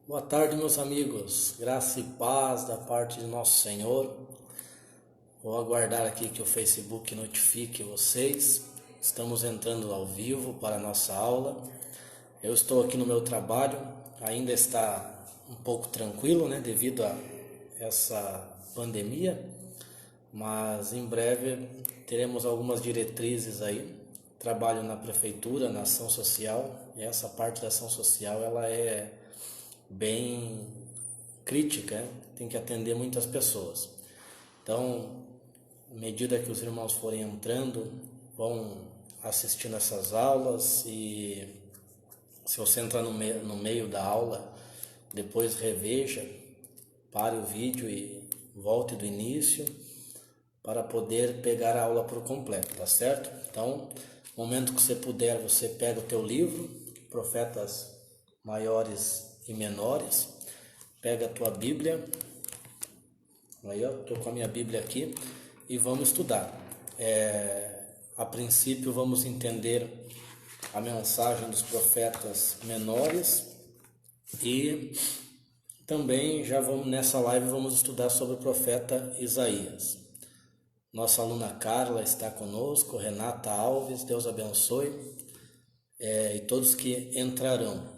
Boa tarde, meus amigos. Graça e paz da parte de nosso Senhor. Vou aguardar aqui que o Facebook notifique vocês. Estamos entrando ao vivo para a nossa aula. Eu estou aqui no meu trabalho, ainda está um pouco tranquilo, né, devido a essa pandemia, mas em breve teremos algumas diretrizes aí. Trabalho na prefeitura, na ação social, e essa parte da ação social ela é bem crítica, né? Tem que atender muitas pessoas. Então, à medida que os irmãos forem entrando, vão assistindo essas aulas e se você entrar no meio da aula, depois reveja, pare o vídeo e volte do início para poder pegar a aula por completo, tá certo? Então, no momento que você puder, você pega o teu livro, Profetas Maiores e Menores, pega a tua Bíblia, aí eu estou com a minha Bíblia aqui e vamos estudar. A princípio vamos entender a mensagem dos profetas menores e também já vamos nessa live vamos estudar sobre o profeta Isaías. Nossa aluna Carla está conosco, Renata Alves, Deus abençoe, e todos que entrarão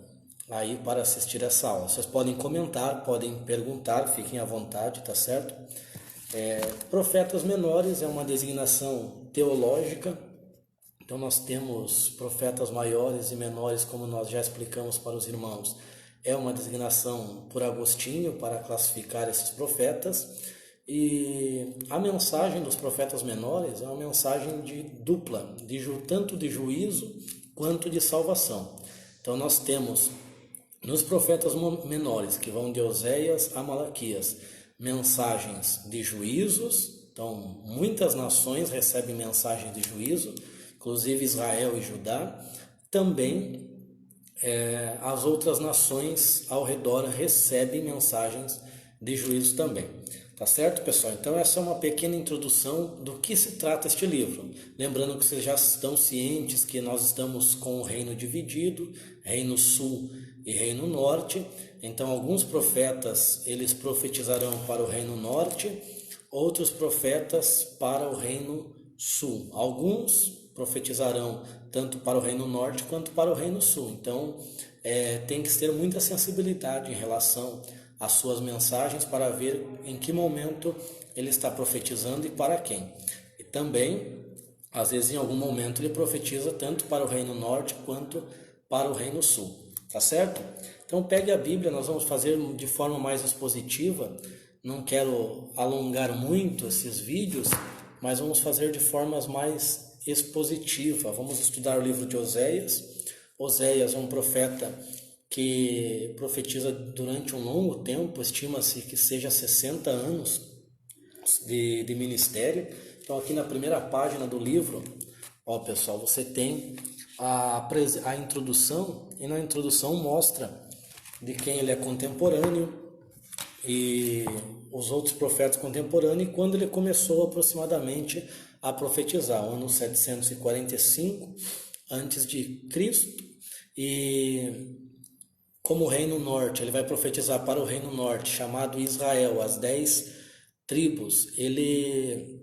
aí para assistir essa aula. Vocês podem comentar, podem perguntar, fiquem à vontade, tá certo? Profetas menores é uma designação teológica, então nós temos profetas maiores e menores, como nós já explicamos para os irmãos. É uma designação por Agostinho para classificar esses profetas, e a mensagem dos profetas menores é uma mensagem de dupla, tanto de juízo quanto de salvação. Então nós temos nos profetas menores, que vão de Oséias a Malaquias, mensagens de juízos. Então muitas nações recebem mensagens de juízo, inclusive Israel e Judá. Também as outras nações ao redor recebem mensagens de juízo também. Tá certo, pessoal? Então essa é uma pequena introdução do que se trata este livro. Lembrando que vocês já estão cientes que nós estamos com o reino dividido, reino sul e reino norte. Então alguns profetas eles profetizarão para o reino norte, outros profetas para o reino sul. Alguns profetizarão tanto para o reino norte quanto para o reino sul. Então tem que ter muita sensibilidade em relação as suas mensagens para ver em que momento ele está profetizando e para quem. E também, às vezes, em algum momento ele profetiza tanto para o reino norte quanto para o reino sul. Tá certo? Então pegue a Bíblia, nós vamos fazer de forma mais expositiva. Não quero alongar muito esses vídeos, mas vamos fazer de formas mais expositiva. Vamos estudar o livro de Oséias. Oséias é um profeta que profetiza durante um longo tempo, estima-se que seja 60 anos de ministério. Então aqui na primeira página do livro, ó pessoal, você tem a introdução, e na introdução mostra de quem ele é contemporâneo e os outros profetas contemporâneos e quando ele começou aproximadamente a profetizar, ano 745 antes de Cristo. E como reino norte, ele vai profetizar para o reino norte, chamado Israel, as 10 tribos. Ele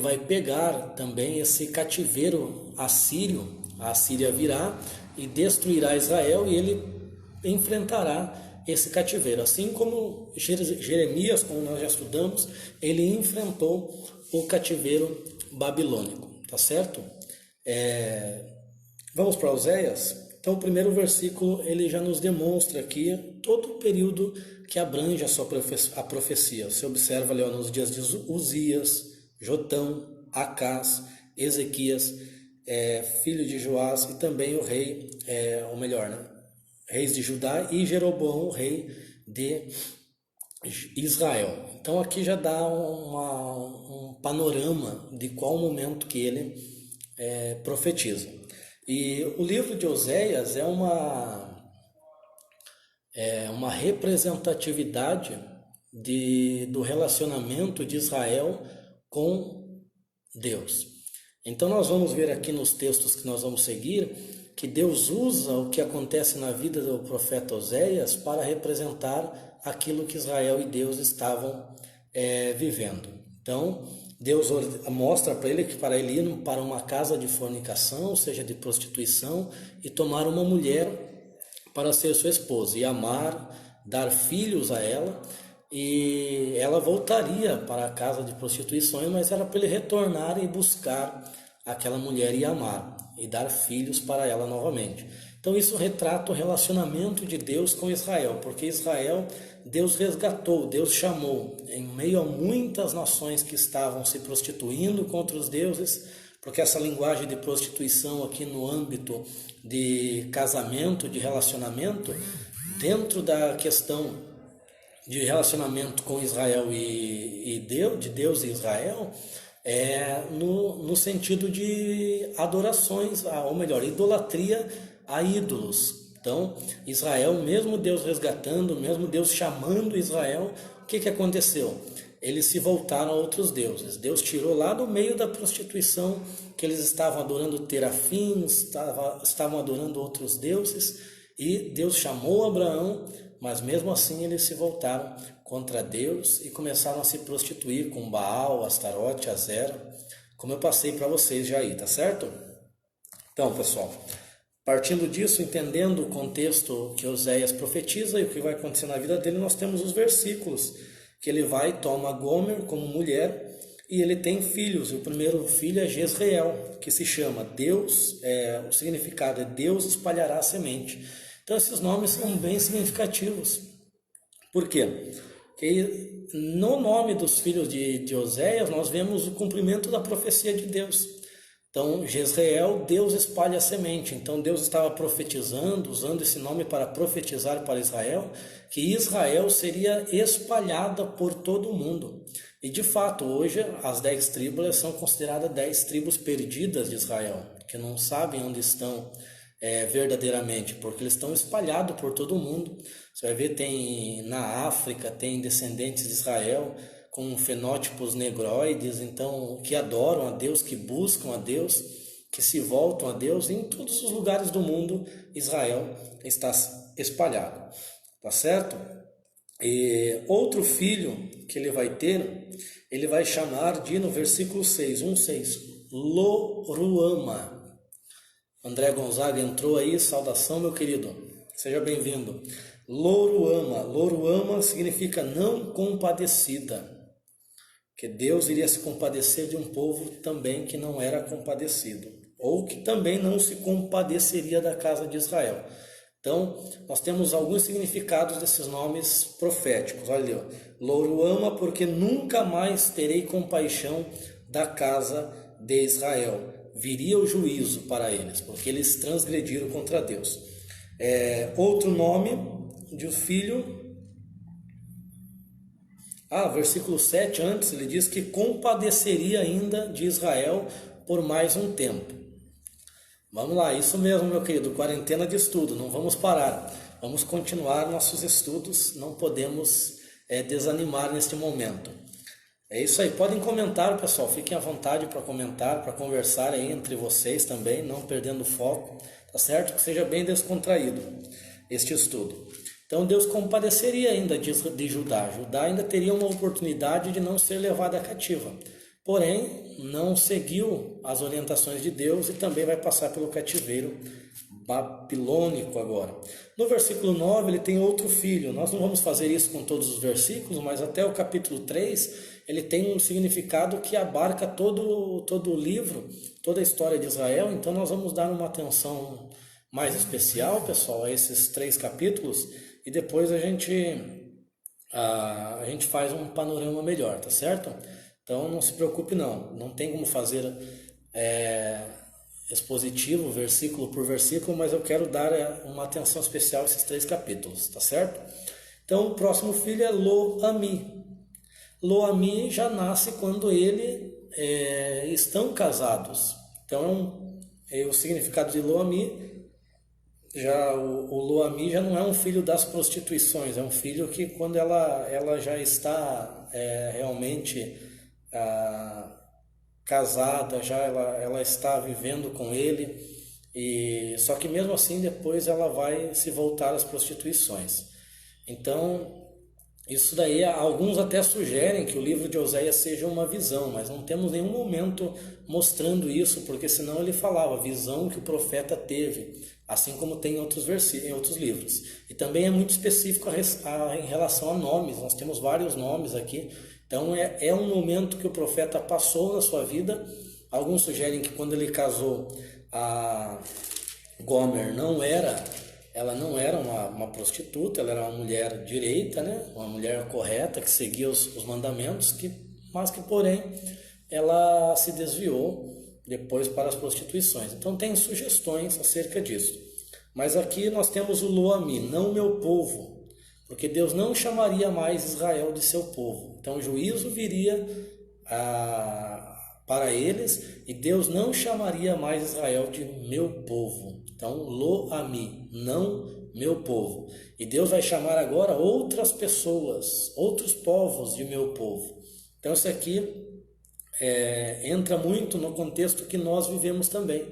vai pegar também esse cativeiro assírio, a Assíria virá e destruirá Israel e ele enfrentará esse cativeiro. Assim como Jeremias, como nós já estudamos, ele enfrentou o cativeiro babilônico, tá certo? Vamos para Oséias? Então o primeiro versículo ele já nos demonstra aqui todo o período que abrange a profecia. Você observa ali nos dias de Uzias, Jotão, Acás, Ezequias, filho de Joás e também o rei, reis de Judá e Jeroboão, rei de Israel. Então aqui já dá um panorama de qual momento que ele profetiza. E o livro de Oséias é uma representatividade do relacionamento de Israel com Deus. Então nós vamos ver aqui nos textos que nós vamos seguir que Deus usa o que acontece na vida do profeta Oséias para representar aquilo que Israel e Deus estavam vivendo. Então, Deus mostra para ele que para ele ir para uma casa de fornicação, ou seja, de prostituição, e tomar uma mulher para ser sua esposa, e amar, dar filhos a ela, e ela voltaria para a casa de prostituição, mas era para ele retornar e buscar aquela mulher e amar, e dar filhos para ela novamente. Então isso retrata o relacionamento de Deus com Israel, porque Israel, Deus resgatou, Deus chamou, em meio a muitas nações que estavam se prostituindo contra os deuses, porque essa linguagem de prostituição aqui no âmbito de casamento, de relacionamento, dentro da questão de relacionamento com Israel e Deus, de Deus e Israel, no sentido de adorações, ou melhor, idolatria a ídolos. Então, Israel, mesmo Deus resgatando, mesmo Deus chamando Israel, o que aconteceu? Eles se voltaram a outros deuses. Deus tirou lá do meio da prostituição, que eles estavam adorando terafins, estavam adorando outros deuses, e Deus chamou Abraão, mas mesmo assim eles se voltaram contra Deus e começaram a se prostituir com Baal, Astarote, Azera, como eu passei para vocês já aí, tá certo? Então, pessoal, partindo disso, entendendo o contexto que Oséias profetiza e o que vai acontecer na vida dele, nós temos os versículos que ele vai e toma Gomer como mulher e ele tem filhos. O primeiro filho é Jezreel, que se chama Deus, o significado é Deus espalhará a semente. Então esses nomes são bem significativos. Por quê? Porque no nome dos filhos de Oséias nós vemos o cumprimento da profecia de Deus. Então Jezreel, Deus espalha a semente. Então Deus estava profetizando, usando esse nome para profetizar para Israel, que Israel seria espalhada por todo o mundo. E de fato, hoje as 10 tribos são consideradas 10 tribos perdidas de Israel, que não sabem onde estão verdadeiramente, porque eles estão espalhados por todo o mundo. Você vai ver, tem na África, tem descendentes de Israel com fenótipos negroides, então que adoram a Deus, que buscam a Deus, que se voltam a Deus. Em todos os lugares do mundo, Israel está espalhado, tá certo? E outro filho que ele vai ter, ele vai chamar de, no versículo 6, 1:6, Loruama. André Gonzaga entrou aí, saudação meu querido, seja bem-vindo. Loruama, Loruama significa não compadecida, que Deus iria se compadecer de um povo também que não era compadecido, ou que também não se compadeceria da casa de Israel. Então, nós temos alguns significados desses nomes proféticos. Olha ali, ó. Loruama, porque nunca mais terei compaixão da casa de Israel. Viria o juízo para eles, porque eles transgrediram contra Deus. Outro nome de um filho. Versículo 7, antes, ele diz que compadeceria ainda de Israel por mais um tempo. Vamos lá, isso mesmo, meu querido, quarentena de estudo, não vamos parar. Vamos continuar nossos estudos, não podemos desanimar neste momento. É isso aí, podem comentar, pessoal, fiquem à vontade para comentar, para conversar aí entre vocês também, não perdendo o foco, tá certo? Que seja bem descontraído este estudo. Então Deus compadeceria ainda de Judá. Judá ainda teria uma oportunidade de não ser levada cativa. Porém, não seguiu as orientações de Deus e também vai passar pelo cativeiro babilônico agora. No versículo 9 ele tem outro filho. Nós não vamos fazer isso com todos os versículos, mas até o capítulo 3 ele tem um significado que abarca todo o livro, toda a história de Israel. Então nós vamos dar uma atenção mais especial, pessoal, a esses 3 capítulos e depois a gente faz um panorama melhor, tá certo? Então não se preocupe não tem como fazer expositivo, versículo por versículo, mas eu quero dar uma atenção especial a esses 3 capítulos, tá certo? Então o próximo filho é Lo-Ami. Lo-Ami já nasce quando eles estão casados. Então o significado de Lo-Ami, já o Lo-Ami já não é um filho das prostituições, é um filho que quando ela já está realmente casada, já ela está vivendo com ele E só que mesmo assim depois ela vai se voltar às prostituições. Então, isso daí, alguns até sugerem que o livro de Oséias seja uma visão, mas não temos nenhum momento mostrando isso, porque senão ele falava visão que o profeta teve, assim como tem em em outros livros. E também é muito específico em relação a nomes, nós temos vários nomes aqui. Então é um momento que o profeta passou na sua vida. Alguns sugerem que quando ele casou, a Gomer ela não era uma prostituta, ela era uma mulher direita, né? Uma mulher correta, que seguia os mandamentos, mas que, porém, ela se desviou depois para as prostituições. Então, tem sugestões acerca disso. Mas aqui nós temos o Lo-Ami, não meu povo, porque Deus não chamaria mais Israel de seu povo. Então, o juízo viria para eles e Deus não chamaria mais Israel de meu povo. Então, Lo-Ami, não meu povo. E Deus vai chamar agora outras pessoas, outros povos de meu povo. Então, isso aqui entra muito no contexto que nós vivemos também.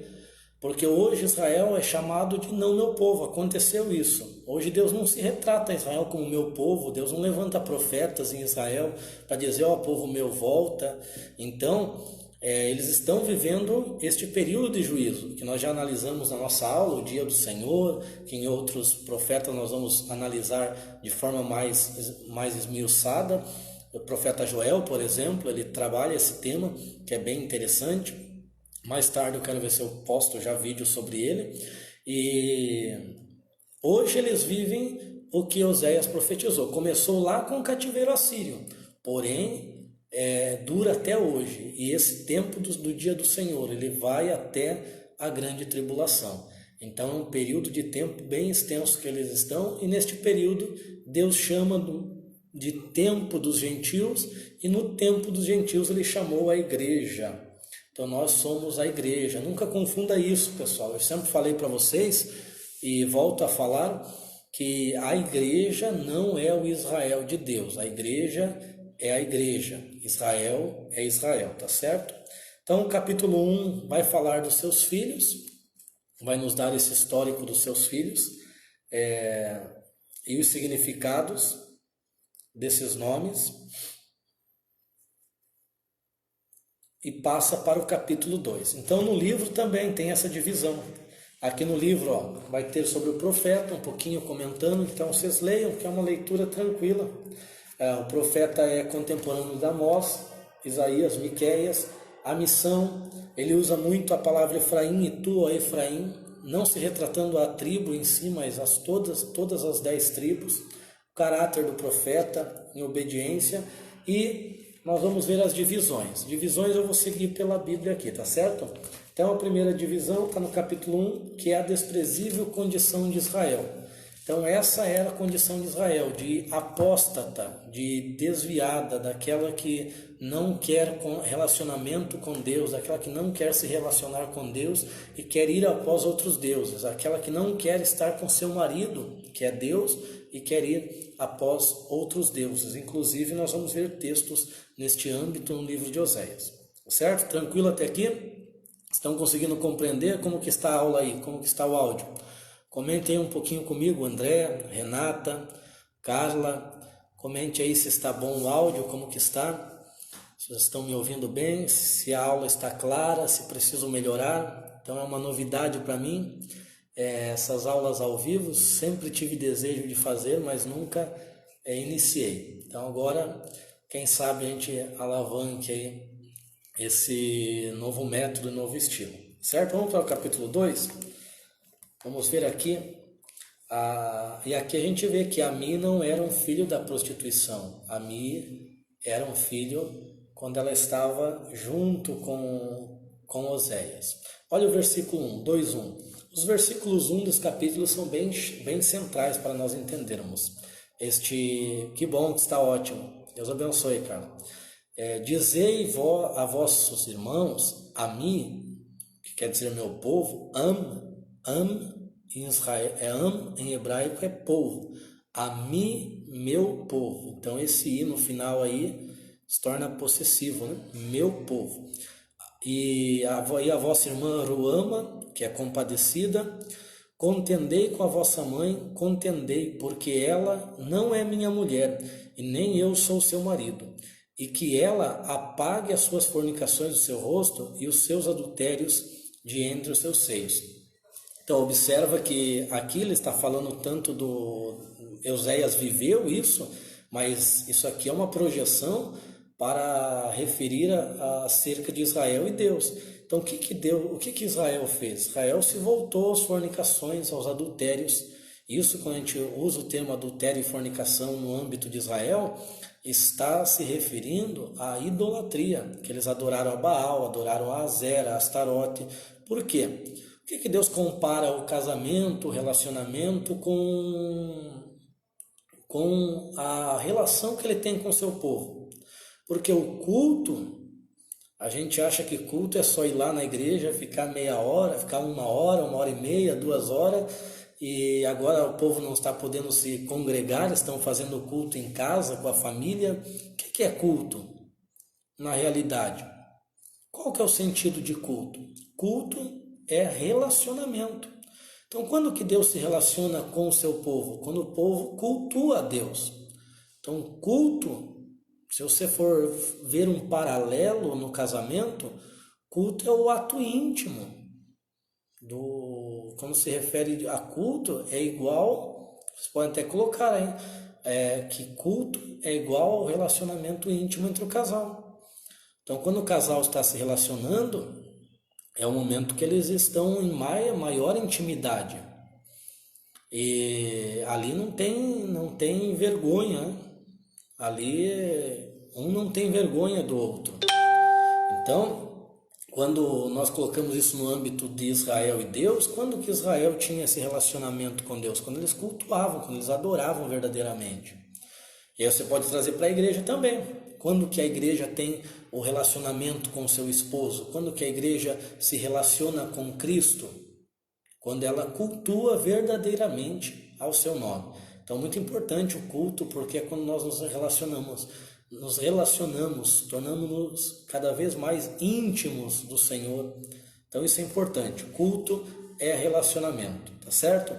Porque hoje Israel é chamado de não meu povo, aconteceu isso. Hoje Deus não se retrata Israel como meu povo, Deus não levanta profetas em Israel para dizer, ó povo meu, volta. Então, eles estão vivendo este período de juízo, que nós já analisamos na nossa aula, o dia do Senhor, que em outros profetas nós vamos analisar de forma mais esmiuçada. O profeta Joel, por exemplo, ele trabalha esse tema, que é bem interessante. Mais tarde eu quero ver se eu posto já vídeo sobre ele. E hoje eles vivem o que Oséias profetizou. Começou lá com o cativeiro assírio, porém dura até hoje. E esse tempo do dia do Senhor, ele vai até a grande tribulação. Então é um período de tempo bem extenso que eles estão. E neste período Deus chama de tempo dos gentios. E no tempo dos gentios ele chamou a igreja. Então nós somos a igreja. Nunca confunda isso, pessoal. Eu sempre falei para vocês e volto a falar que a igreja não é o Israel de Deus. A igreja é a igreja. Israel é Israel, tá certo? Então o capítulo 1 vai falar dos seus filhos, vai nos dar esse histórico dos seus filhos e os significados desses nomes. E passa para o capítulo 2. Então no livro também tem essa divisão. Aqui no livro vai ter sobre o profeta, um pouquinho comentando, então vocês leiam, que é uma leitura tranquila. O profeta é contemporâneo de Amós, Isaías, Miqueias. A missão, ele usa muito a palavra Efraim, e tu, ó Efraim, não se retratando a tribo em si, mas todas as 10 tribos. O caráter do profeta em obediência e nós vamos ver as divisões. Divisões eu vou seguir pela Bíblia aqui, tá certo? Então a primeira divisão está no capítulo 1, que é a desprezível condição de Israel. Então essa era a condição de Israel, de apóstata, de desviada, daquela que não quer relacionamento com Deus, daquela que não quer se relacionar com Deus e quer ir após outros deuses, aquela que não quer estar com seu marido, que é Deus, e quer ir após outros deuses. Inclusive nós vamos ver textos neste âmbito no livro de Oséias. Certo? Tranquilo até aqui? Estão conseguindo compreender como que está a aula aí? Como que está o áudio? Comentem um pouquinho comigo, André, Renata, Carla. Comente aí se está bom o áudio, como que está. Se vocês estão me ouvindo bem, se a aula está clara, se preciso melhorar. Então é uma novidade para mim. Essas aulas ao vivo, sempre tive desejo de fazer, mas nunca iniciei. Então agora, quem sabe a gente alavanque aí esse novo método, novo estilo. Certo? Vamos para o capítulo 2. Vamos ver aqui. E aqui a gente vê que Ami não era um filho da prostituição. Ami era um filho quando ela estava junto com Oséias. Olha o versículo 1, 2:1. Os versículos 1 dos capítulos são bem centrais para nós entendermos. Que bom, que está ótimo. Deus abençoe, Carla. Dizei a vossos irmãos, Ami, que quer dizer meu povo, em Israel, Am em hebraico é povo. Ami, meu povo. Então esse I no final aí se torna possessivo, né? Meu povo. e a vossa irmã Ruama, que é compadecida, contendei com a vossa mãe, contendei, porque ela não é minha mulher, e nem eu sou seu marido, e que ela apague as suas fornicações do seu rosto e os seus adultérios de entre os seus seios. Então observa que aqui ele está falando tanto do Euséias viveu isso, mas isso aqui é uma projeção para referir acerca de Israel e Deus. Então o que Israel fez? Israel se voltou às fornicações, aos adultérios. Isso, quando a gente usa o termo adultério e fornicação no âmbito de Israel, está se referindo à idolatria, que eles adoraram a Baal, adoraram a Azera, a Astarote. Por quê? Por que Deus compara o casamento, o relacionamento com a relação que ele tem com o seu povo? Porque o culto, a gente acha que culto é só ir lá na igreja, ficar meia hora, ficar uma hora e meia, 2 horas, e agora o povo não está podendo se congregar, estão fazendo culto em casa, com a família. O que é culto na realidade? Qual que é o sentido de culto? Culto é relacionamento. Então, quando que Deus se relaciona com o seu povo? Quando o povo cultua a Deus. Então, culto, se você for ver um paralelo no casamento, culto é o ato íntimo. Quando se refere a culto, é igual, vocês podem até colocar aí, que culto é igual ao relacionamento íntimo entre o casal. Então, quando o casal está se relacionando, é o momento que eles estão em maior intimidade. E ali não tem vergonha, né? Ali um não tem vergonha do outro. Então, quando nós colocamos isso no âmbito de Israel e Deus, quando que Israel tinha esse relacionamento com Deus? Quando eles cultuavam, quando eles adoravam verdadeiramente. E aí você pode trazer para a igreja também. Quando que a igreja tem o relacionamento com o seu esposo? Quando que a igreja se relaciona com Cristo? Quando ela cultua verdadeiramente ao seu nome. Então, muito importante o culto, porque é quando nós nos relacionamos, tornamos-nos cada vez mais íntimos do Senhor. Então, isso é importante. O culto é relacionamento, tá certo?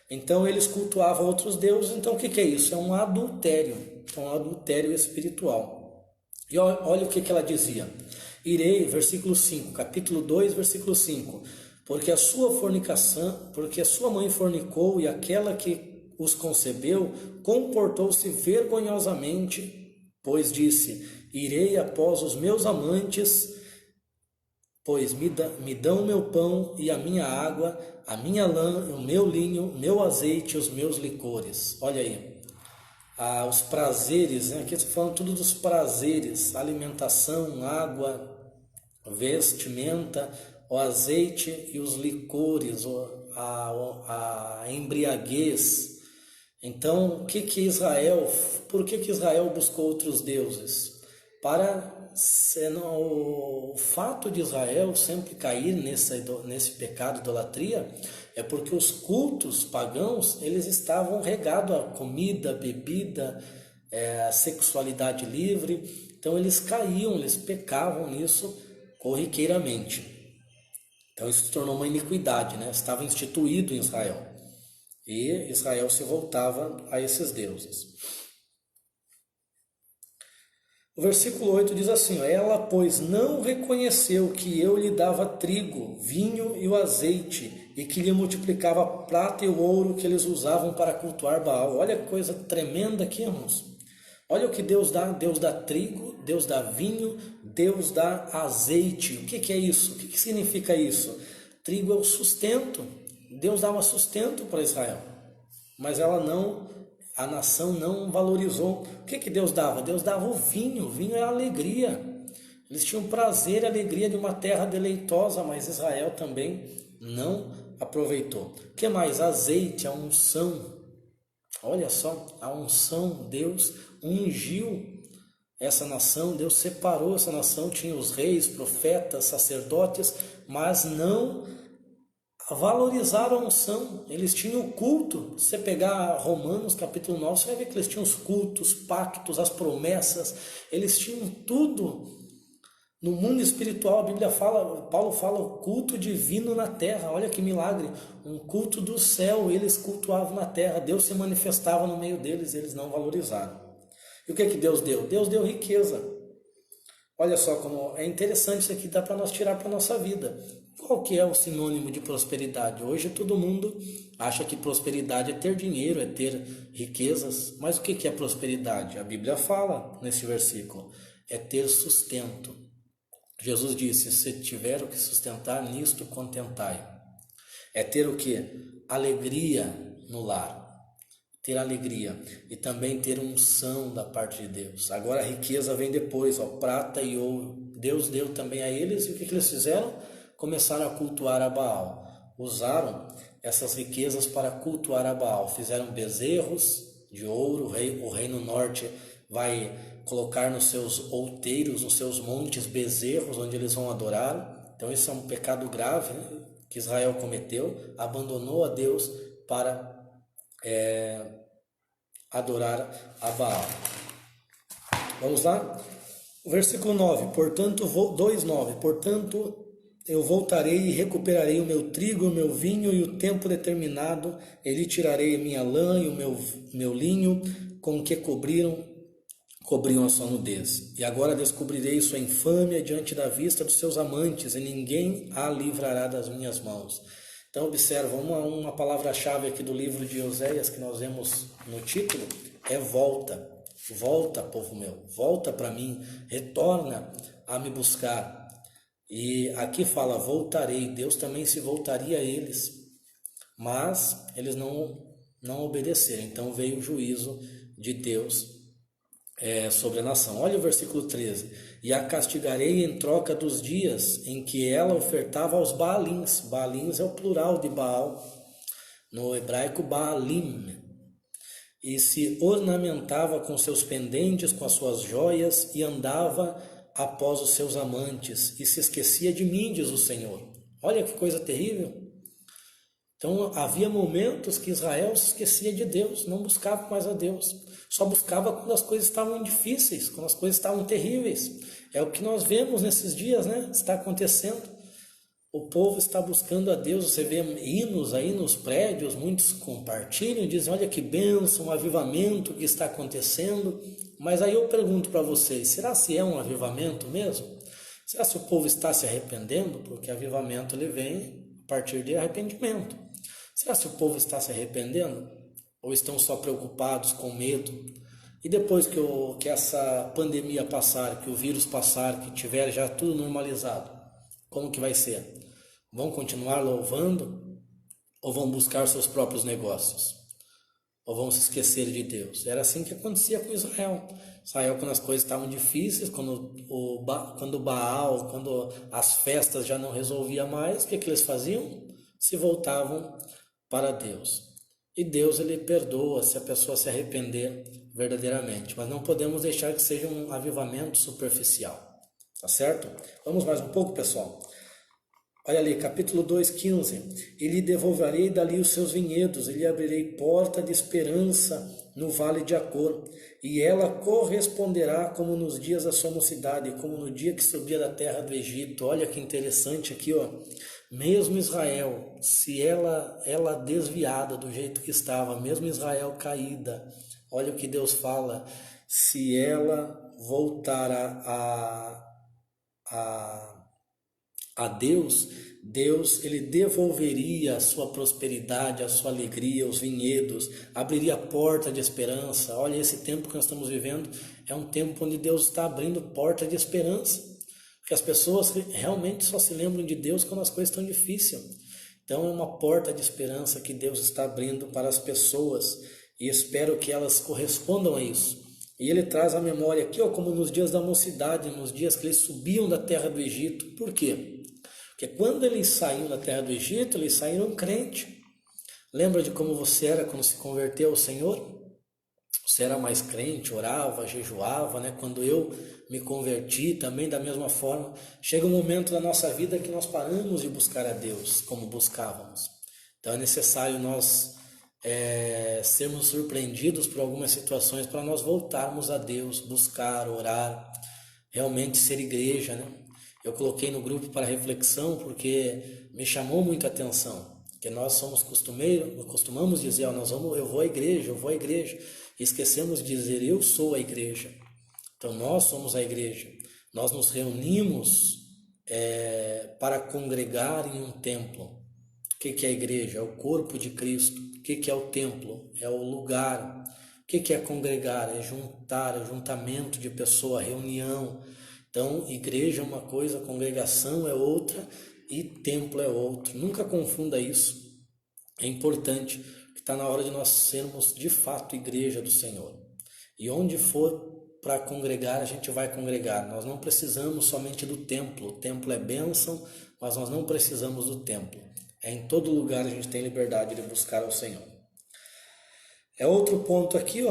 Então, eles cultuavam outros deuses. Então, o que é isso? É um adultério. Então, um adultério espiritual. E olha o que ela dizia. Irei, versículo 5, capítulo 2, versículo 5. Porque a sua mãe fornicou e aquela que os concebeu comportou-se vergonhosamente, pois disse: irei após os meus amantes, pois me dão o meu pão e a minha água, a minha lã, o meu linho, o meu azeite e os meus licores. Olha aí. Os prazeres, né? Aqui estou falando tudo dos prazeres: alimentação, água, vestimenta, o azeite e os licores, a embriaguez. Então, por que Israel buscou outros deuses? O fato de Israel sempre cair nesse pecado de idolatria é porque os cultos pagãos, eles estavam regados a comida, bebida, sexualidade livre. Então eles caíam, eles pecavam nisso corriqueiramente. Então isso se tornou uma iniquidade, né? Estava instituído em Israel. E Israel se voltava a esses deuses. O versículo 8 diz assim: ela, pois, não reconheceu que eu lhe dava trigo, vinho e o azeite, e que lhe multiplicava a prata e o ouro que eles usavam para cultuar Baal. Olha que coisa tremenda aqui, irmãos. Olha o que Deus dá. Deus dá trigo, Deus dá vinho, Deus dá azeite. O que é isso? O que significa isso? Trigo é o sustento. Deus dava sustento para Israel, mas a nação não valorizou. O que Deus dava? Deus dava o vinho é a alegria. Eles tinham prazer e alegria de uma terra deleitosa, mas Israel também não aproveitou. O que mais? Azeite, a unção. Olha só, a unção, Deus ungiu essa nação, Deus separou essa nação, tinha os reis, profetas, sacerdotes, mas não valorizaram a unção. Eles tinham o culto. Se você pegar Romanos capítulo 9, você vai ver que eles tinham os cultos, pactos, as promessas, eles tinham tudo No mundo espiritual, a Bíblia fala, Paulo fala o culto divino na terra. Olha que milagre, um culto do céu, eles cultuavam na terra. Deus se manifestava no meio deles, eles não valorizaram. E o que Deus deu? Deus deu riqueza. Olha só como é interessante isso aqui, dá para nós tirar para a nossa vida. Qual que é o sinônimo de prosperidade? Hoje todo mundo acha que prosperidade é ter dinheiro, é ter riquezas. Mas o que é prosperidade? A Bíblia fala nesse versículo, é ter sustento. Jesus disse, se tiver o que sustentar, nisto contentai. É ter o que? Alegria no lar. Ter alegria e também ter unção da parte de Deus. Agora a riqueza vem depois, ó, prata e ouro. Deus deu também a eles, e o que eles fizeram? Começaram a cultuar a Baal. Usaram essas riquezas para cultuar a Baal. Fizeram bezerros de ouro. O reino norte vai colocar nos seus outeiros, nos seus montes, bezerros onde eles vão adorar. Então isso é um pecado grave, né, que Israel cometeu. Abandonou a Deus para adorar a Baal. Vamos lá? O versículo 9, portanto, 2:9, portanto, eu voltarei e recuperarei o meu trigo, o meu vinho e o tempo determinado, e tirarei a minha lã e o meu linho, com que cobriam a sua nudez. E agora descobrirei sua infâmia diante da vista dos seus amantes, e ninguém a livrará das minhas mãos. Então observa, uma palavra-chave aqui do livro de Oséias que nós vemos no título é volta. Volta, povo meu, volta para mim, retorna a me buscar. E aqui fala, voltarei. Deus também se voltaria a eles, mas eles não obedeceram. Então veio o juízo de Deus sobre a nação. Olha o versículo 13. E a castigarei em troca dos dias em que ela ofertava aos Baalins. Baalins é o plural de Baal, no hebraico Baalim. E se ornamentava com seus pendentes, com as suas joias, e andava após os seus amantes, e se esquecia de mim, diz o Senhor. Olha que coisa terrível. Então havia momentos que Israel se esquecia de Deus, não buscava mais a Deus. Só buscava quando as coisas estavam difíceis, quando as coisas estavam terríveis. É o que nós vemos nesses dias, né? Está acontecendo. O povo está buscando a Deus. Você vê hinos aí nos prédios, muitos compartilham, dizem, olha que bênção, um avivamento que está acontecendo. Mas aí eu pergunto para vocês, será se é um avivamento mesmo? Será se o povo está se arrependendo? Porque avivamento ele vem a partir de arrependimento. Será se o povo está se arrependendo? Ou estão só preocupados, com medo? E depois que essa pandemia passar, que o vírus passar, que tiver já tudo normalizado, como que vai ser? Vão continuar louvando? Ou vão buscar seus próprios negócios? Ou vão se esquecer de Deus? Era assim que acontecia com Israel. Israel, quando as coisas estavam difíceis, quando o Baal, quando as festas já não resolvia mais, o que eles faziam? Se voltavam para Deus. E Deus ele perdoa se a pessoa se arrepender verdadeiramente. Mas não podemos deixar que seja um avivamento superficial. Tá certo? Vamos mais um pouco, pessoal? Olha ali, capítulo 2:15. E lhe devolverei dali os seus vinhedos, e lhe abrirei porta de esperança no vale de Acor. E ela corresponderá como nos dias da sua mocidade, como no dia que subia da terra do Egito. Olha que interessante aqui, ó. Mesmo Israel, se ela desviada do jeito que estava, mesmo Israel caída, olha o que Deus fala, se ela voltar a Deus, Deus ele devolveria a sua prosperidade, a sua alegria, os vinhedos, abriria a porta de esperança. Olha, esse tempo que nós estamos vivendo é um tempo onde Deus está abrindo porta de esperança. Porque as pessoas realmente só se lembram de Deus quando as coisas estão difíceis. Então é uma porta de esperança que Deus está abrindo para as pessoas. E espero que elas correspondam a isso. E ele traz a memória aqui, ó, como nos dias da mocidade, nos dias que eles subiam da terra do Egito. Por quê? Porque quando eles saíram da terra do Egito, eles saíram crente. Lembra de como você era quando se converteu ao Senhor? Você era mais crente, orava, jejuava, né? Quando eu me converti também da mesma forma. Chega um momento da nossa vida que nós paramos de buscar a Deus como buscávamos. Então é necessário nós sermos surpreendidos por algumas situações para nós voltarmos a Deus, buscar, orar, realmente ser igreja, né? Eu coloquei no grupo para reflexão porque me chamou muito a atenção, que nós somos costumamos dizer, eu vou à igreja, e esquecemos de dizer, eu sou a igreja. Então nós somos a igreja, nós nos reunimos para congregar em um templo. O que é a igreja? É o corpo de Cristo. O que é o templo? É o lugar. O que é congregar? É juntar, é juntamento de pessoa, reunião. Então, igreja é uma coisa, congregação é outra e templo é outro. Nunca confunda isso. É importante, que está na hora de nós sermos de fato igreja do Senhor. E onde for para congregar, a gente vai congregar. Nós não precisamos somente do templo. O templo é bênção, mas nós não precisamos do templo. Em todo lugar a gente tem liberdade de buscar ao Senhor. Outro ponto aqui,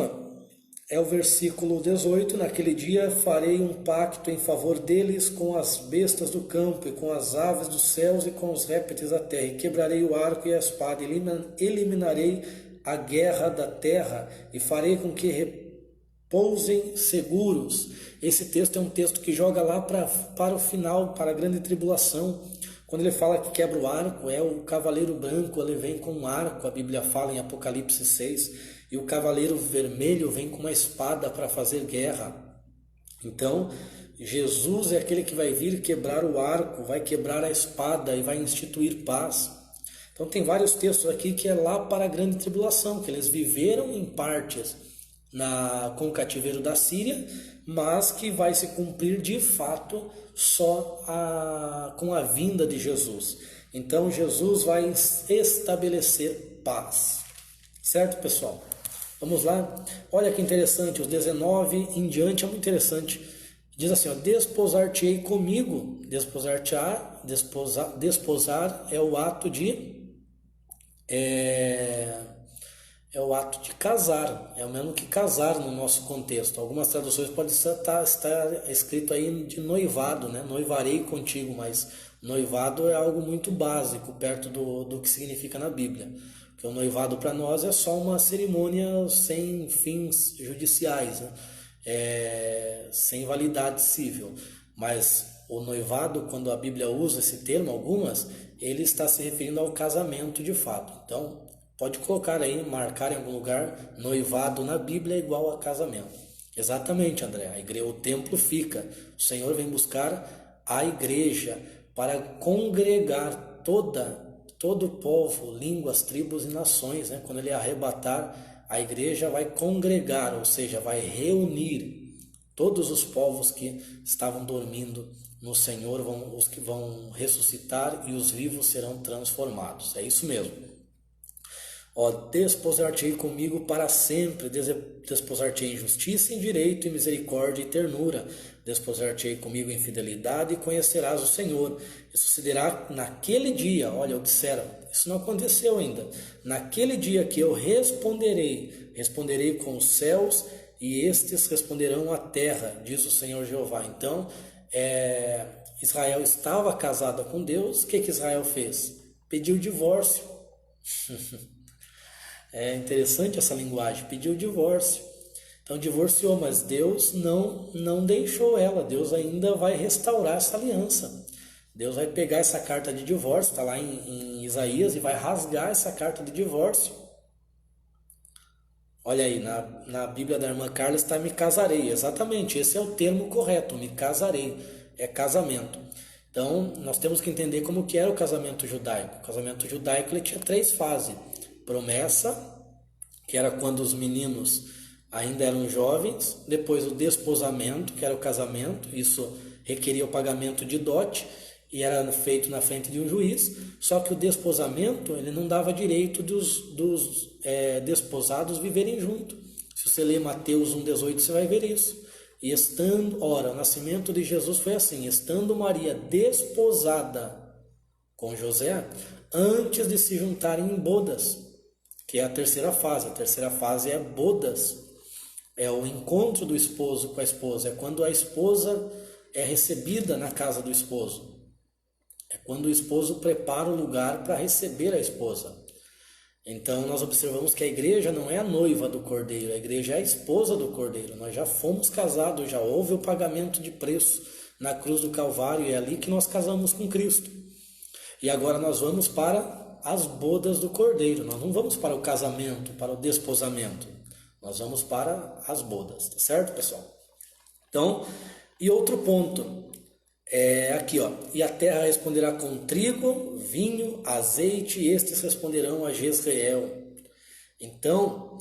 é o versículo 18. Naquele dia farei um pacto em favor deles com as bestas do campo e com as aves dos céus e com os répteis da terra. E quebrarei o arco e a espada, eliminarei a guerra da terra e farei com que repousem seguros. Esse texto é um texto que joga lá para o final, para a grande tribulação. Quando ele fala que quebra o arco, é o cavaleiro branco, ele vem com um arco, a Bíblia fala em Apocalipse 6, e o cavaleiro vermelho vem com uma espada para fazer guerra. Então, Jesus é aquele que vai vir quebrar o arco, vai quebrar a espada e vai instituir paz. Então tem vários textos aqui que é lá para a grande tribulação, que eles viveram em partes com o cativeiro da Síria, mas que vai se cumprir de fato só com a vinda de Jesus. Então Jesus vai estabelecer paz. Certo, pessoal? Vamos lá? Olha que interessante, os 19 em diante é muito interessante. Diz assim, desposar-te-ei comigo. Desposar é o ato de... É o ato de casar, é o mesmo que casar no nosso contexto. Algumas traduções podem estar escrito aí de noivado, né? Noivarei contigo, mas noivado é algo muito básico, perto do que significa na Bíblia. Porque o noivado para nós é só uma cerimônia sem fins judiciais, né? Sem validade civil. Mas o noivado, quando a Bíblia usa esse termo, algumas, ele está se referindo ao casamento de fato. Então, pode colocar aí, marcar em algum lugar, noivado na Bíblia é igual a casamento. Exatamente, André, o templo fica. O Senhor vem buscar a igreja para congregar todo o povo, línguas, tribos e nações, né? Quando ele arrebatar, a igreja vai congregar, ou seja, vai reunir todos os povos que estavam dormindo no Senhor, os que vão ressuscitar e os vivos serão transformados. É isso mesmo. Desposar-te-ei comigo para sempre, desposar-te-ei em justiça, em direito, em misericórdia e ternura, desposar-te-ei comigo em fidelidade e conhecerás o Senhor. Isso sucederá naquele dia, olha, observa, isso não aconteceu ainda, naquele dia que eu responderei com os céus e estes responderão à terra, diz o Senhor Jeová. Então, Israel estava casada com Deus, o que Israel fez? Pediu divórcio. É interessante essa linguagem, pediu divórcio. Então divorciou, mas Deus não deixou ela. Deus ainda vai restaurar essa aliança. Deus vai pegar essa carta de divórcio, está lá em Isaías, e vai rasgar essa carta de divórcio. Olha aí, na Bíblia da irmã Carla está me casarei. Exatamente, esse é o termo correto, me casarei. É casamento. Então nós temos que entender como que era o casamento judaico. O casamento judaico ele tinha 3 fases. Promessa, que era quando os meninos ainda eram jovens, depois o desposamento, que era o casamento, isso requeria o pagamento de dote e era feito na frente de um juiz, só que o desposamento ele não dava direito dos desposados viverem junto. Se você ler Mateus 1,18, você vai ver isso. E o nascimento de Jesus foi assim, estando Maria desposada com José, antes de se juntarem em bodas, que é a terceira fase. A terceira fase é bodas, é o encontro do esposo com a esposa, é quando a esposa é recebida na casa do esposo, é quando o esposo prepara o lugar para receber a esposa. Então nós observamos que a igreja não é a noiva do Cordeiro, a igreja é a esposa do Cordeiro. Nós já fomos casados, já houve o pagamento de preço na cruz do Calvário, e é ali que nós casamos com Cristo. E agora nós vamos para as bodas do Cordeiro, nós não vamos para o casamento, para o desposamento, nós vamos para as bodas, tá certo, pessoal? Então, e outro ponto, aqui ó, e a terra responderá com trigo, vinho, azeite, e estes responderão a Jezreel. Então,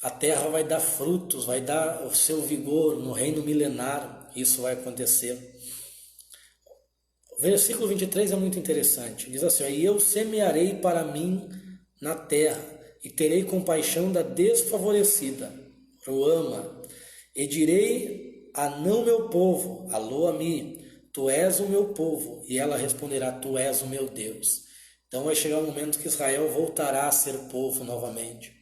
a terra vai dar frutos, vai dar o seu vigor no reino milenar, isso vai acontecer. O versículo 23 é muito interessante, diz assim, e eu semearei para mim na terra, e terei compaixão da desfavorecida, Ruama, e direi a não meu povo, alô a mim, tu és o meu povo, e ela responderá, tu és o meu Deus. Então vai chegar o momento que Israel voltará a ser povo novamente.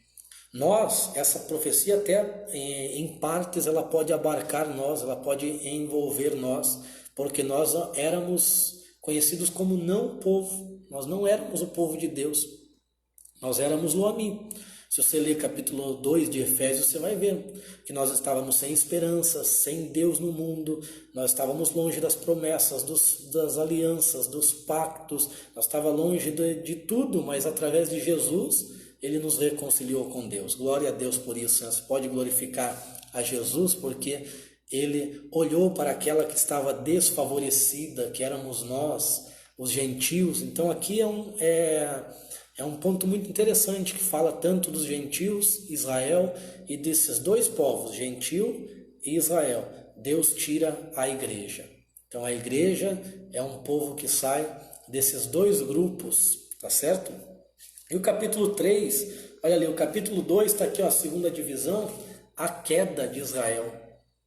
Nós, essa profecia até em partes ela pode abarcar nós, ela pode envolver nós, porque nós éramos conhecidos como não povo, nós não éramos o povo de Deus, nós éramos Lo-Ammi. Se você ler capítulo 2 de Efésios, você vai ver que nós estávamos sem esperança, sem Deus no mundo, nós estávamos longe das promessas, das alianças, dos pactos, nós estávamos longe de tudo, mas através de Jesus, Ele nos reconciliou com Deus. Glória a Deus por isso, você pode glorificar a Jesus, porque Ele olhou para aquela que estava desfavorecida, que éramos nós, os gentios. Então aqui é um ponto muito interessante que fala tanto dos gentios, Israel, e desses dois povos, gentio e Israel. Deus tira a igreja. Então a igreja é um povo que sai desses dois grupos, tá certo? E o capítulo 3, olha ali, o capítulo 2 está aqui, ó, a segunda divisão, a queda de Israel.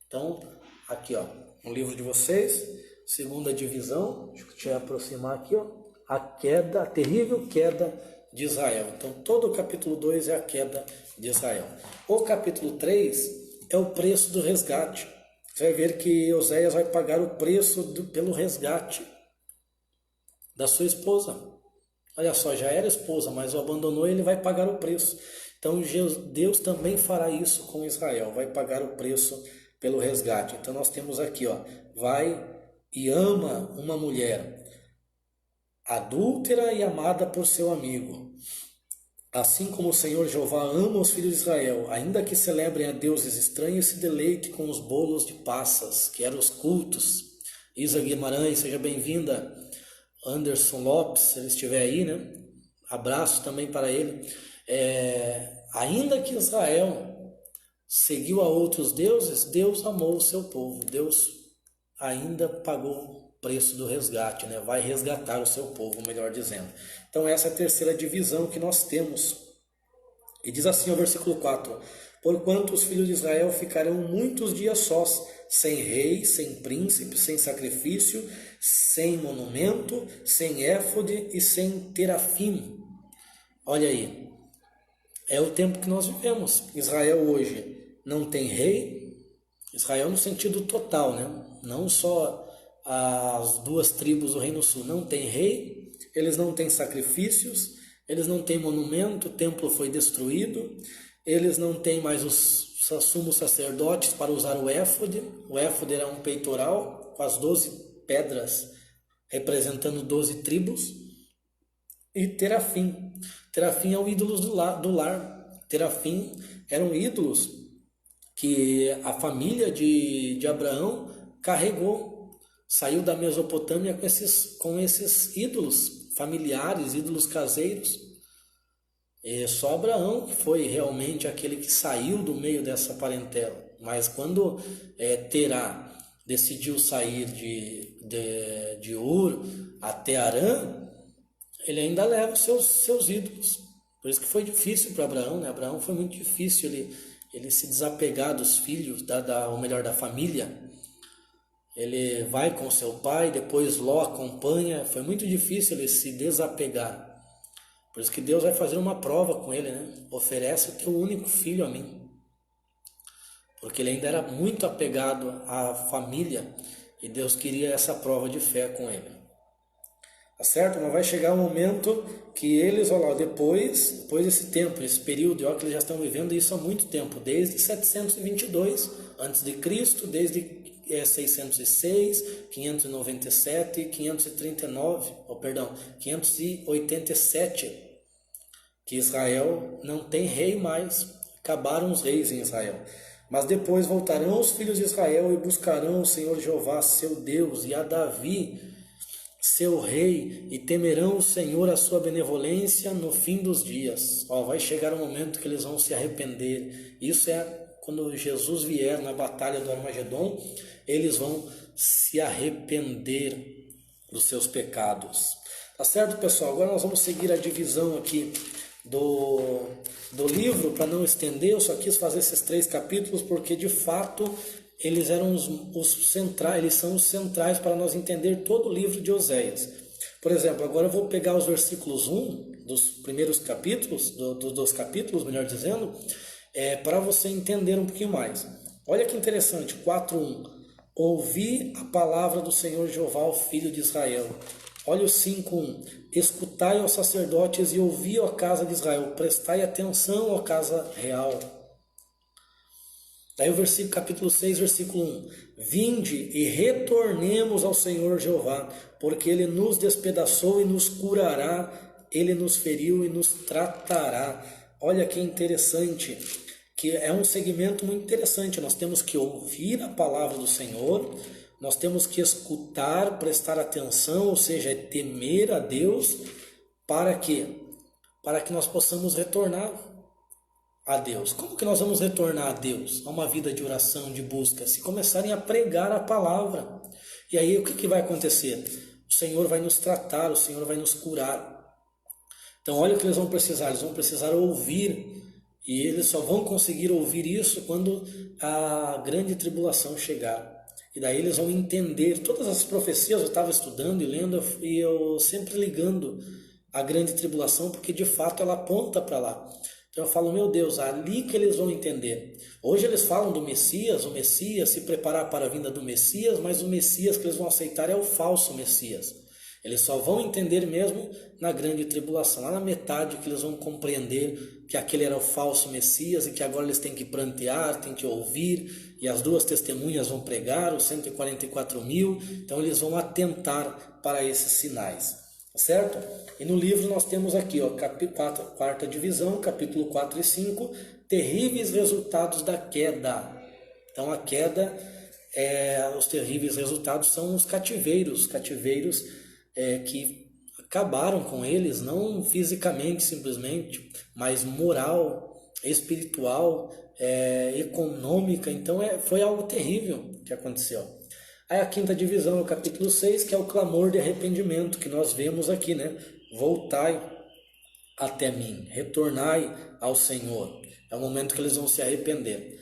Então, aqui, ó, no livro de vocês, segunda divisão, deixa eu te aproximar aqui, ó, a queda, a terrível queda de Israel. Então, todo o capítulo 2 é a queda de Israel. O capítulo 3 é o preço do resgate. Você vai ver que Oséias vai pagar o preço pelo resgate da sua esposa. Olha só, já era esposa, mas o abandonou e ele vai pagar o preço. Então, Deus também fará isso com Israel, vai pagar o preço pelo resgate. Então, nós temos aqui, ó, vai e ama uma mulher adúltera e amada por seu amigo. Assim como o Senhor Jeová ama os filhos de Israel, ainda que celebrem a deuses estranhos, se deleite com os bolos de passas, que eram os cultos. Isa Guimarães, seja bem-vinda. Anderson Lopes, se ele estiver aí, né? Abraço também para ele. Ainda que Israel seguiu a outros deuses, Deus amou o seu povo. Deus ainda pagou preço do resgate, né? Vai resgatar o seu povo, melhor dizendo. Então essa é a terceira divisão que nós temos. E diz assim o versículo 4: porquanto os filhos de Israel ficarão muitos dias sós, sem rei, sem príncipe, sem sacrifício, sem monumento, sem éfode e sem terafim. Olha aí, é o tempo que nós vivemos. Israel hoje não tem rei, Israel no sentido total, né? Não só as duas tribos do Reino Sul, não tem rei, eles não têm sacrifícios, eles não têm monumento, o templo foi destruído, eles não têm mais os sumos sacerdotes para usar o éfode era um peitoral com as 12 pedras representando 12 tribos, e terafim. Terafim é o ídolo do lar. Terafim eram ídolos que a família de Abraão carregou, saiu da Mesopotâmia com esses ídolos familiares, ídolos caseiros. E só Abraão foi realmente aquele que saiu do meio dessa parentela. Mas quando Terá decidiu sair de Ur até Harã, ele ainda leva os seus ídolos. Por isso que foi difícil para Abraão, né? Abraão foi muito difícil ele se desapegar dos filhos, ou melhor, da família. Ele vai com seu pai, depois Ló acompanha. Foi muito difícil ele se desapegar. Por isso que Deus vai fazer uma prova com ele, né? Oferece o teu único filho a mim. Porque ele ainda era muito apegado à família e Deus queria essa prova de fé com ele. Tá certo? Mas vai chegar um momento que eles, olha lá, depois desse tempo, esse período, olha que eles já estão vivendo isso há muito tempo, desde 722 a.C., desde 606, 597 e 539, 587, que Israel não tem rei mais, acabaram os reis em Israel. Mas depois voltarão os filhos de Israel e buscarão o Senhor Jeová, seu Deus, e a Davi, seu rei, e temerão o Senhor a sua benevolência no fim dos dias. Vai chegar um momento que eles vão se arrepender. Isso é quando Jesus vier na batalha do Armagedon, eles vão se arrepender dos seus pecados. Tá certo, pessoal? Agora nós vamos seguir a divisão aqui do livro, para não estender. Eu só quis fazer esses 3 capítulos porque de fato eles eram os centrais, eles são os centrais para nós entender todo o livro de Oséias. Por exemplo, agora eu vou pegar os versículos 1 dos primeiros capítulos, dos capítulos, melhor dizendo, para você entender um pouquinho mais. Olha que interessante, 4:1. Ouvi a palavra do Senhor Jeová, o Filho de Israel. Olha o 5:1. Escutai, ó sacerdotes, e ouvi, ó casa de Israel. Prestai atenção, ó casa real. Daí o capítulo 6, versículo 1. Vinde e retornemos ao Senhor Jeová, porque Ele nos despedaçou e nos curará, Ele nos feriu e nos tratará. Olha que interessante, que é um segmento muito interessante. Nós temos que ouvir a palavra do Senhor, nós temos que escutar, prestar atenção, ou seja, temer a Deus, para quê? Para que nós possamos retornar a Deus. Como que nós vamos retornar a Deus? A uma vida de oração, de busca, se começarem a pregar a palavra. E aí o que vai acontecer? O Senhor vai nos tratar, o Senhor vai nos curar. Então olha o que eles vão precisar ouvir, e eles só vão conseguir ouvir isso quando a grande tribulação chegar. E daí eles vão entender todas as profecias. Eu estava estudando e lendo, e eu sempre ligando a grande tribulação, porque de fato ela aponta para lá. Então eu falo, meu Deus, ali que eles vão entender. Hoje eles falam do Messias, o Messias, se preparar para a vinda do Messias, mas o Messias que eles vão aceitar é o falso Messias. Eles só vão entender mesmo na grande tribulação, lá na metade, que eles vão compreender que aquele era o falso Messias e que agora eles têm que prantear, têm que ouvir, e as 2 testemunhas vão pregar, os 144.000, então eles vão atentar para esses sinais, certo? E no livro nós temos aqui, quarta divisão, capítulo 4 e 5, terríveis resultados da queda. Então a queda, os terríveis resultados são os cativeiros que acabaram com eles, não fisicamente simplesmente, mas moral, espiritual, econômica. Então foi algo terrível que aconteceu. Aí a 5ª divisão, o capítulo 6, que é o clamor de arrependimento, que nós vemos aqui, né? Voltai até mim, retornai ao Senhor. É o momento que eles vão se arrepender.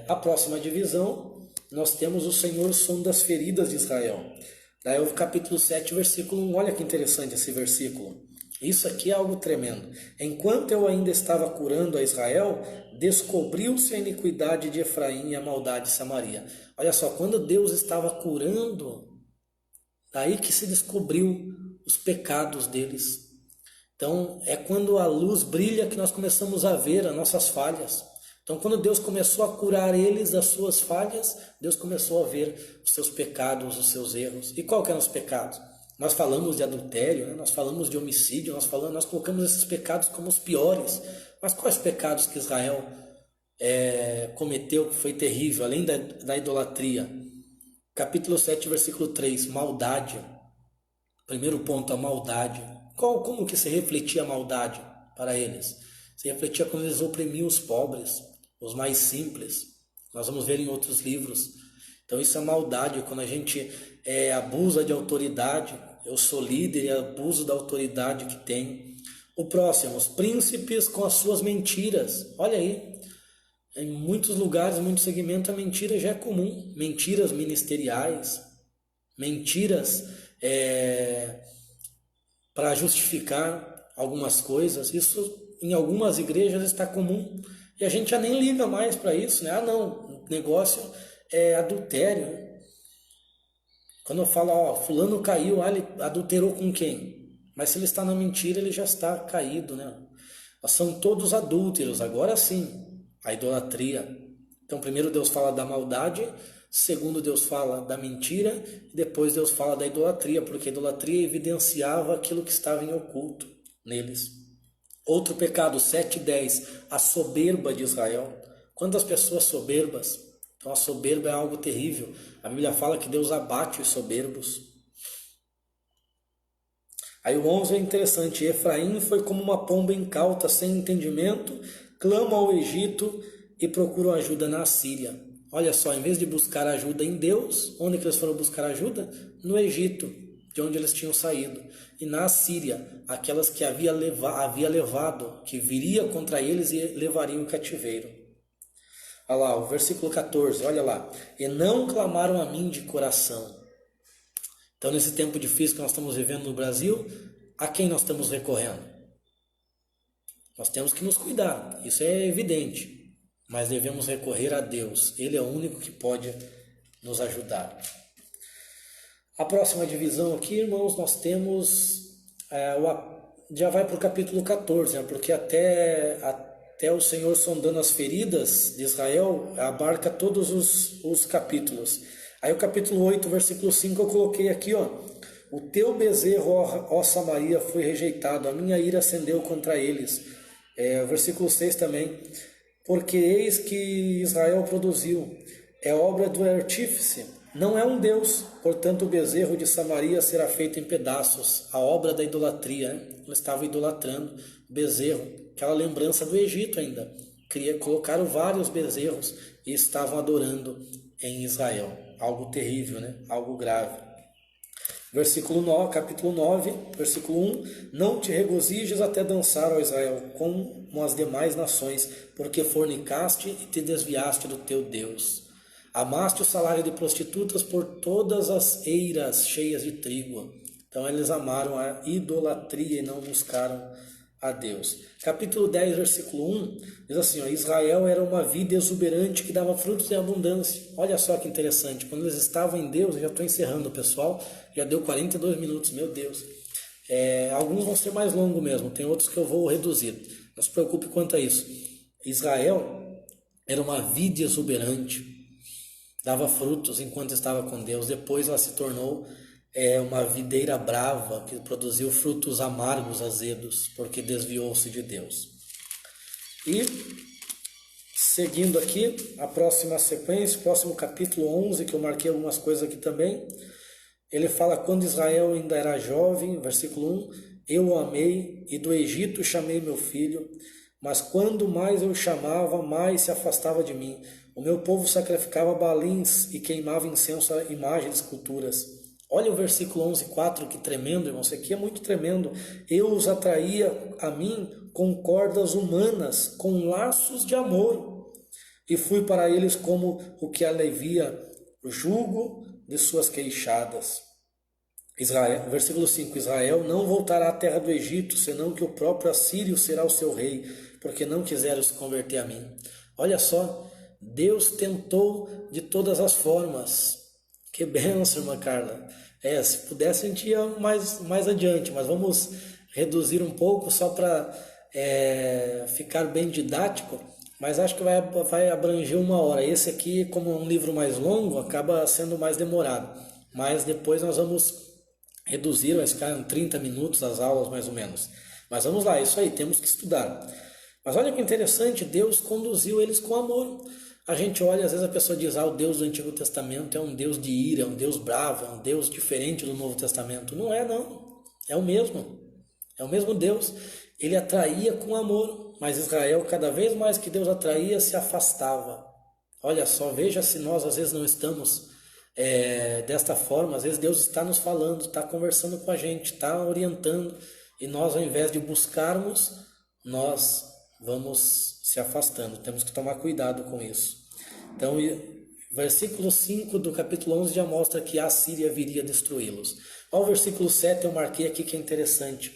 A próxima divisão, nós temos o Senhor sonda as feridas de Israel. Daí o capítulo 7, versículo 1, olha que interessante esse versículo. Isso aqui é algo tremendo. Enquanto eu ainda estava curando a Israel, descobriu-se a iniquidade de Efraim e a maldade de Samaria. Olha só, quando Deus estava curando, daí que se descobriu os pecados deles. Então é quando a luz brilha que nós começamos a ver as nossas falhas. Então quando Deus começou a curar eles das suas falhas, Deus começou a ver os seus pecados, os seus erros. E qual que eram os pecados? Nós falamos de adultério, né? Nós falamos de homicídio, nós colocamos esses pecados como os piores. Mas quais pecados que Israel cometeu que foi terrível, além da idolatria? Capítulo 7, versículo 3, maldade. Primeiro ponto, a maldade. Como que se refletia a maldade para eles? Se refletia quando eles oprimiam os pobres, os mais simples. Nós vamos ver em outros livros. Então isso é maldade, quando a gente abusa de autoridade. Eu sou líder e abuso da autoridade que tenho. O próximo, os príncipes com as suas mentiras. Olha aí, em muitos lugares, em muitos segmentos, a mentira já é comum. Mentiras ministeriais, mentiras para justificar algumas coisas. Isso em algumas igrejas está comum. E a gente já nem liga mais para isso, né? Não, o negócio é adultério. Quando eu falo, fulano caiu, ele adulterou com quem? Mas se ele está na mentira, ele já está caído, né? São todos adúlteros, agora sim, a idolatria. Então primeiro Deus fala da maldade, Segundo, Deus fala da mentira, e depois Deus fala da idolatria, porque a idolatria evidenciava aquilo que estava em oculto neles. Outro pecado, 7:10, a soberba de Israel. Quantas pessoas soberbas? Então a soberba é algo terrível. A Bíblia fala que Deus abate os soberbos. Aí o 11 é interessante. Efraim foi como uma pomba incauta, sem entendimento, clama ao Egito e procura ajuda na Assíria. Olha só, em vez de buscar ajuda em Deus, onde que eles foram buscar ajuda? No Egito, de onde eles tinham saído. E na Assíria, aquelas que havia levado, que viria contra eles e levariam o cativeiro. Olha lá, o versículo 14, olha lá. E não clamaram a mim de coração. Então, nesse tempo difícil que nós estamos vivendo no Brasil, a quem nós estamos recorrendo? Nós temos que nos cuidar, isso é evidente. Mas devemos recorrer a Deus. Ele é o único que pode nos ajudar. A próxima divisão aqui, irmãos, nós temos... já vai para o capítulo 14, né? Porque até o Senhor sondando as feridas de Israel, abarca todos os capítulos. Aí o capítulo 8, versículo 5, eu coloquei aqui, ó. O teu bezerro, ó Samaria, foi rejeitado, a minha ira acendeu contra eles. O versículo 6 também. Porque eis que Israel produziu, é obra do artífice, não é um Deus, portanto o bezerro de Samaria será feito em pedaços, a obra da idolatria, né? Eles estavam idolatrando o bezerro, aquela lembrança do Egito ainda, colocaram vários bezerros e estavam adorando em Israel, algo terrível, né? Algo grave. Versículo 9, capítulo 9, versículo 1, não te regozijes até dançar, ó Israel, como as demais nações, porque fornicaste e te desviaste do teu Deus. Amaste o salário de prostitutas por todas as eiras cheias de trigo. Então eles amaram a idolatria e não buscaram a Deus. Capítulo 10, versículo 1, diz assim, ó, Israel era uma vida exuberante que dava frutos em abundância. Olha só que interessante, quando eles estavam em Deus, eu já estou encerrando, pessoal, já deu 42 minutos, meu Deus. Alguns vão ser mais longos mesmo, tem outros que eu vou reduzir. Não se preocupe quanto a isso. Israel era uma vida exuberante, dava frutos enquanto estava com Deus, depois ela se tornou uma videira brava que produziu frutos amargos, azedos, porque desviou-se de Deus. E, seguindo aqui, a próxima sequência, o próximo capítulo 11, que eu marquei algumas coisas aqui também, ele fala, quando Israel ainda era jovem, versículo 1, eu o amei, e do Egito chamei meu filho, mas quando mais eu chamava, mais se afastava de mim. O meu povo sacrificava balins e queimava incenso a imagens e esculturas. Olha o versículo 11:4, que tremendo, irmão, isso aqui é muito tremendo. Eu os atraía a mim com cordas humanas, com laços de amor, e fui para eles como o que alivia o jugo de suas queixadas. Versículo 5, Israel não voltará à terra do Egito, senão que o próprio Assírio será o seu rei, porque não quiseram se converter a mim. Olha só, Deus tentou de todas as formas. Que bênção, irmã Carla. Se pudesse a gente ia mais adiante, mas vamos reduzir um pouco só para ficar bem didático, mas acho que vai abranger 1 hora. Esse aqui, como é um livro mais longo, acaba sendo mais demorado, mas depois nós vamos reduzir, vai ficar em 30 minutos as aulas mais ou menos. Mas vamos lá, isso aí, temos que estudar. Mas olha que interessante, Deus conduziu eles com amor. A gente olha, às vezes a pessoa diz, o Deus do Antigo Testamento é um Deus de ira, é um Deus bravo, é um Deus diferente do Novo Testamento. Não é, não. É o mesmo Deus. Ele atraía com amor, mas Israel, cada vez mais que Deus atraía, se afastava. Olha só, veja se nós às vezes não estamos desta forma, às vezes Deus está nos falando, está conversando com a gente, está orientando, e nós, ao invés de buscarmos, nós vamos se afastando. Temos que tomar cuidado com isso. Então, versículo 5 do capítulo 11 já mostra que a Síria viria destruí-los. Ao versículo 7 eu marquei aqui que é interessante.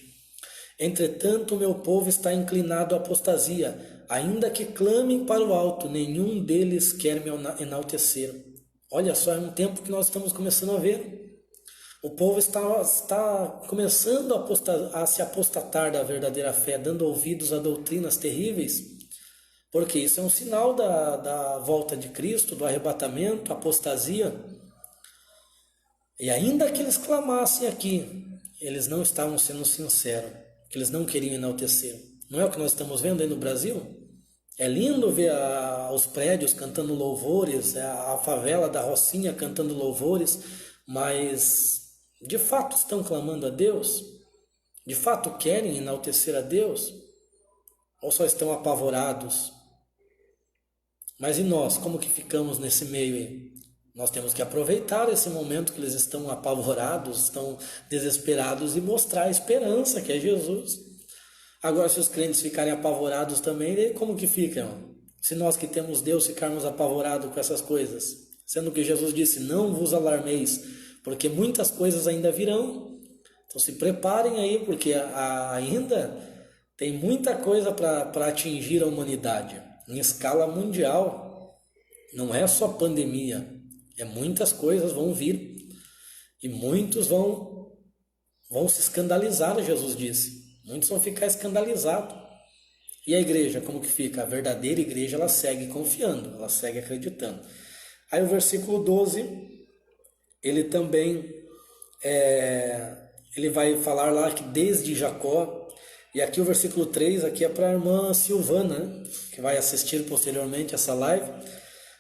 Entretanto, o meu povo está inclinado à apostasia, ainda que clamem para o alto, nenhum deles quer me enaltecer. Olha só, é um tempo que nós estamos começando a ver. O povo está começando a se apostatar da verdadeira fé, dando ouvidos a doutrinas terríveis. porque isso é um sinal da volta de Cristo, do arrebatamento, apostasia. E ainda que eles clamassem aqui, eles não estavam sendo sinceros, que eles não queriam enaltecer. Não é o que nós estamos vendo aí no Brasil? É lindo ver os prédios cantando louvores, a favela da Rocinha cantando louvores, mas de fato estão clamando a Deus? De fato querem enaltecer a Deus? Ou só estão apavorados? Mas e nós, como que ficamos nesse meio aí? Nós temos que aproveitar esse momento que eles estão apavorados, estão desesperados e mostrar a esperança que é Jesus. Agora, se os crentes ficarem apavorados também, como que ficam? Se nós que temos Deus ficarmos apavorados com essas coisas, sendo que Jesus disse, não vos alarmeis, porque muitas coisas ainda virão. Então se preparem aí, porque ainda tem muita coisa para atingir a humanidade, em escala mundial. Não é só pandemia, muitas coisas vão vir, e muitos vão se escandalizar, Jesus disse. Muitos vão ficar escandalizados. E a igreja, como que fica? A verdadeira igreja, ela segue confiando, ela segue acreditando. Aí o versículo 12, ele também, ele vai falar lá que desde Jacó, e aqui o versículo 3, aqui é para a irmã Silvana, né, que vai assistir posteriormente essa live.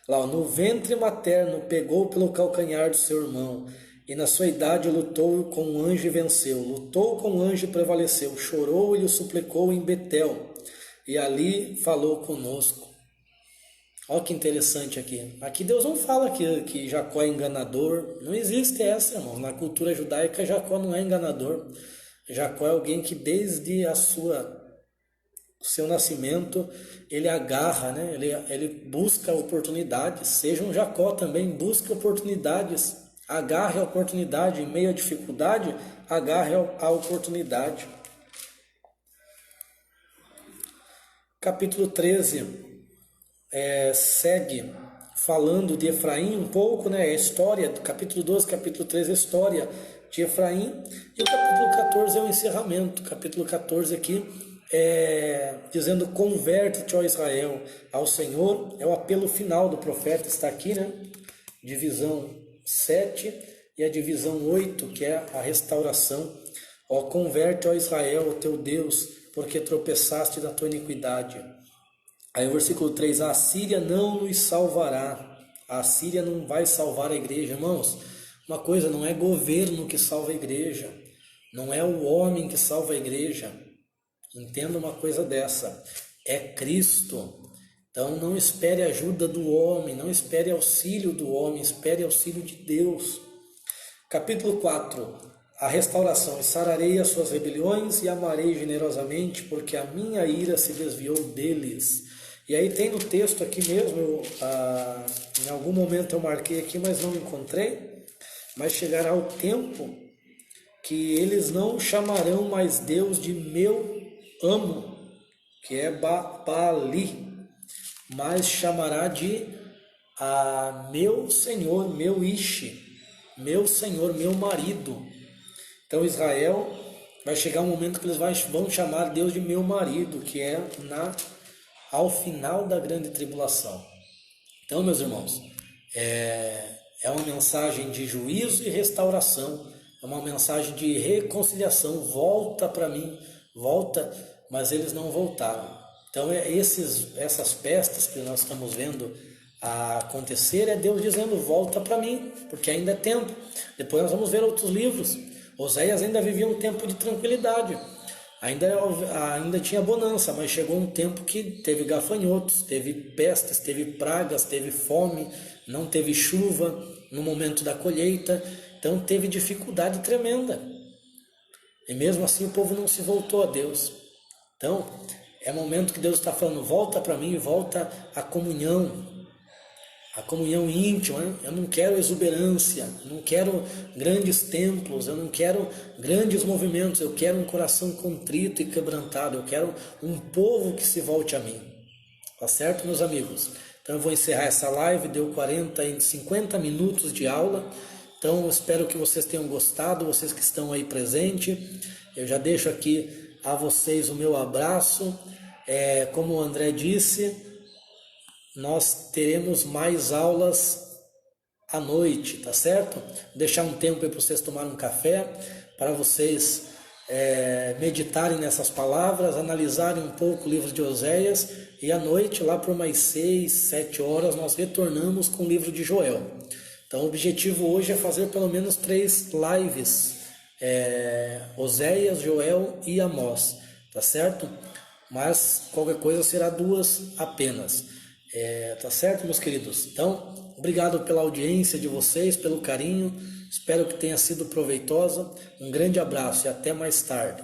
Lá, no ventre materno pegou pelo calcanhar do seu irmão, e na sua idade lutou com o anjo e venceu. Lutou com o anjo e prevaleceu. Chorou e o suplicou em Betel. E ali falou conosco. Olha que interessante aqui. Aqui Deus não fala que Jacó é enganador. Não existe essa, irmão. Na cultura judaica, Jacó não é enganador. Jacó é alguém que desde o seu nascimento, ele agarra, né? Ele busca oportunidades. Seja um Jacó também, busca oportunidades. Agarre a oportunidade, em meio à dificuldade, agarre a oportunidade. Capítulo 13 segue falando de Efraim um pouco, né? A história do capítulo 12, capítulo 13, a história de Efraim. E o capítulo 14 é o encerramento. O capítulo 14 aqui dizendo, converte-te, ó Israel, ao Senhor. É o apelo final do profeta, está aqui, né? Divisão 7 e a divisão 8, que é a restauração. Ó, converte, ó Israel, o teu Deus, porque tropeçaste da tua iniquidade. Aí o versículo 3, a Assíria não nos salvará. A Assíria não vai salvar a igreja. Irmãos, uma coisa, não é governo que salva a igreja, não é o homem que salva a igreja. Entenda uma coisa dessa, é Cristo. Então não espere ajuda do homem, não espere auxílio do homem, espere auxílio de Deus. Capítulo 4, a restauração. E sararei as suas rebeliões e amarei generosamente, porque a minha ira se desviou deles. E aí tem no texto aqui mesmo, em algum momento eu marquei aqui, mas não encontrei. Mas chegará o tempo que eles não chamarão mais Deus de meu amo, que é Baali, mas chamará de meu Senhor, meu Ishi, meu Senhor, meu marido. Então Israel vai chegar um momento que eles vão chamar Deus de meu marido, que é ao final da grande tribulação. Então, meus irmãos, é uma mensagem de juízo e restauração, é uma mensagem de reconciliação. Volta para mim, volta, mas eles não voltaram. Então, essas pestes que nós estamos vendo acontecer, é Deus dizendo, volta para mim, porque ainda é tempo. Depois nós vamos ver outros livros. Oséias ainda vivia um tempo de tranquilidade, ainda tinha bonança, mas chegou um tempo que teve gafanhotos, teve pestes, teve pragas, teve fome, não teve chuva no momento da colheita, então teve dificuldade tremenda. E mesmo assim o povo não se voltou a Deus. Então, é momento que Deus está falando, volta para mim, volta a comunhão íntima, né? Eu não quero exuberância, eu não quero grandes templos, eu não quero grandes movimentos, eu quero um coração contrito e quebrantado, eu quero um povo que se volte a mim. Tá certo, meus amigos? Então eu vou encerrar essa live, deu 50 minutos de aula, então eu espero que vocês tenham gostado, vocês que estão aí presentes. Eu já deixo aqui a vocês o meu abraço. Como o André disse, nós teremos mais aulas à noite, tá certo? Vou deixar um tempo aí para vocês tomarem um café, para vocês meditarem nessas palavras, analisarem um pouco o livro de Oséias, e à noite, lá por mais 6, 7 horas, nós retornamos com o livro de Joel. Então o objetivo hoje é fazer pelo menos 3 lives, Oséias, Joel e Amós, tá certo? Mas qualquer coisa será 2 apenas. Tá certo, meus queridos? Então, obrigado pela audiência de vocês, pelo carinho. Espero que tenha sido proveitosa. Um grande abraço e até mais tarde.